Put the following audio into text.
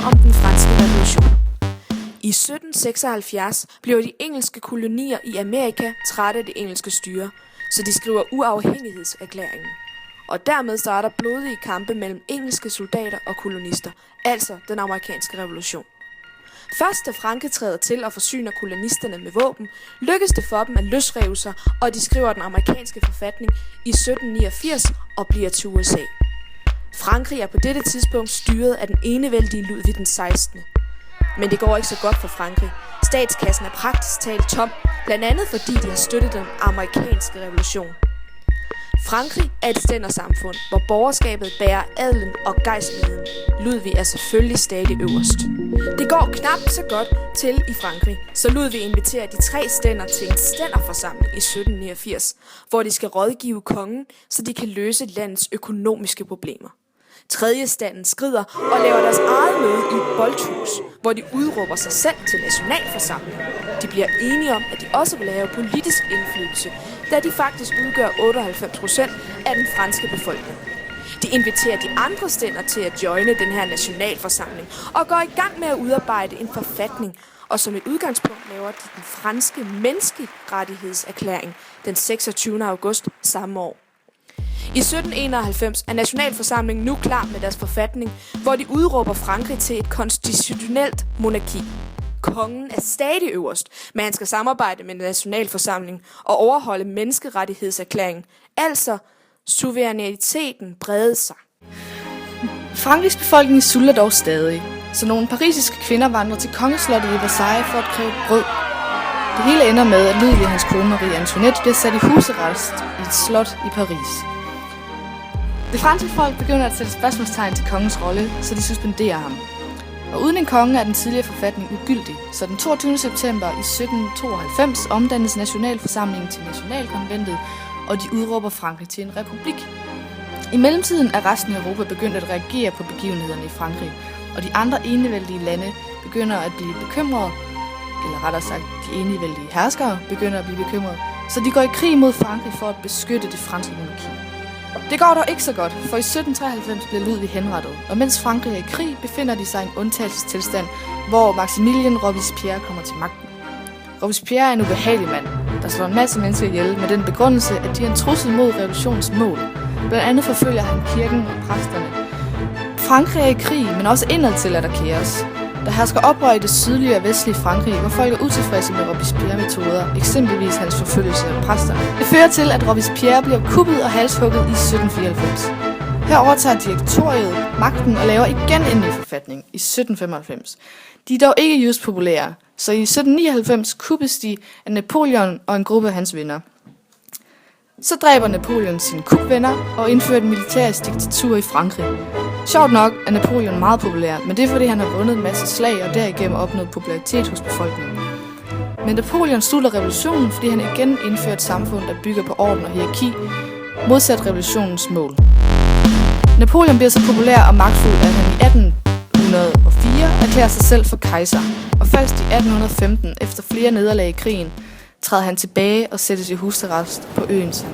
om den franske revolution. I 1776 bliver de engelske kolonier i Amerika trætte af det engelske styre, så de skriver uafhængighedserklæringen. Og dermed starter blodige kampe mellem engelske soldater og kolonister, altså den amerikanske revolution. Først da Frankrig træder til og forsyner kolonisterne med våben, lykkes det for dem at løsrive sig, og de skriver den amerikanske forfatning i 1789 og bliver til USA. Frankrig er på dette tidspunkt styret af den enevældige Ludvig den 16. Men det går ikke så godt for Frankrig. Statskassen er praktisk talt tom, blandt andet fordi de har støttet den amerikanske revolution. Frankrig er et stændersamfund, hvor borgerskabet bærer adelen og gejstligheden. Ludvig er selvfølgelig stadig øverst. Det går knap så godt til i Frankrig, så Ludvig inviterer de 3 stænder til en stænderforsamling i 1789, hvor de skal rådgive kongen, så de kan løse landets økonomiske problemer. 3. standen skrider og laver deres eget møde i et boldhus, hvor de udråber sig selv til nationalforsamling. De bliver enige om, at de også vil have politisk indflydelse, da de faktisk udgør 98% af den franske befolkning. De inviterer de andre stænder til at joine den her nationalforsamling og går i gang med at udarbejde en forfatning, og som et udgangspunkt laver de den franske menneskerettighedserklæring den 26. august samme år. I 1791 er nationalforsamlingen nu klar med deres forfatning, hvor de udråber Frankrig til et konstitutionelt monarki. Kongen er stadig øverst, men han skal samarbejde med nationalforsamlingen og overholde menneskerettighedserklæringen. Altså, suveræniteten breder sig. Frankrigs befolkning sulter dog stadig, så nogle parisiske kvinder vandrer til kongeslottet i Versailles for at kræve brød. Det hele ender med, at Ludvig og hans kone Marie Antoinette bliver sat i husarrest i et slot i Paris. Det franske folk begynder at sætte spørgsmålstegn til kongens rolle, så de suspenderer ham. Og uden en konge er den tidligere forfatning ugyldig, så den 22. september i 1792 omdannes nationalforsamlingen til nationalkonventet, og de udråber Frankrig til en republik. I mellemtiden er resten af Europa begyndt at reagere på begivenhederne i Frankrig, og de andre enevældige lande begynder at blive bekymrede, eller rettere sagt, de enevældige herskere begynder at blive bekymrede, så de går i krig mod Frankrig for at beskytte det franske monarki. Det går dog ikke så godt, for i 1793 bliver Ludvig henrettet, og mens Frankrig er i krig, befinder de sig i en undtagelsestilstand, hvor Maximilien Robespierre kommer til magten. Robespierre er en ubehagelig mand, der slår en masse mennesker ihjel med den begrundelse, at de er en trussel mod revolutionens mål. Blandt andet forfølger han kirken og præsterne. Frankrig er i krig, men også indadtil er der kaos. Der hersker oprør i det sydlige og vestlige Frankrig, hvor folk er utilfredse med Robespierre-metoder, eksempelvis hans forfølgelse af præsterne. Det fører til, at Robespierre bliver kuppet og halshugget i 1794. Her overtager direktoriet magten og laver igen en ny forfatning i 1795. De er dog ikke just populære, så i 1799 kuppes de af Napoleon og en gruppe af hans venner. Så dræber Napoleon sine kupvenner og indfører et militærisk diktatur i Frankrig. Sjovt nok er Napoleon meget populær, men det er fordi han har vundet en masse slag og derigennem opnået popularitet hos befolkningen. Men Napoleon slutter revolutionen, fordi han igen indfører et samfund, der bygger på orden og hierarki, modsat revolutionens mål. Napoleon bliver så populær og magtfuld, at han i 1804 erklærer sig selv for kejser, og først i 1815, efter flere nederlag i krigen, træder han tilbage og sættes i husarrest på øen St.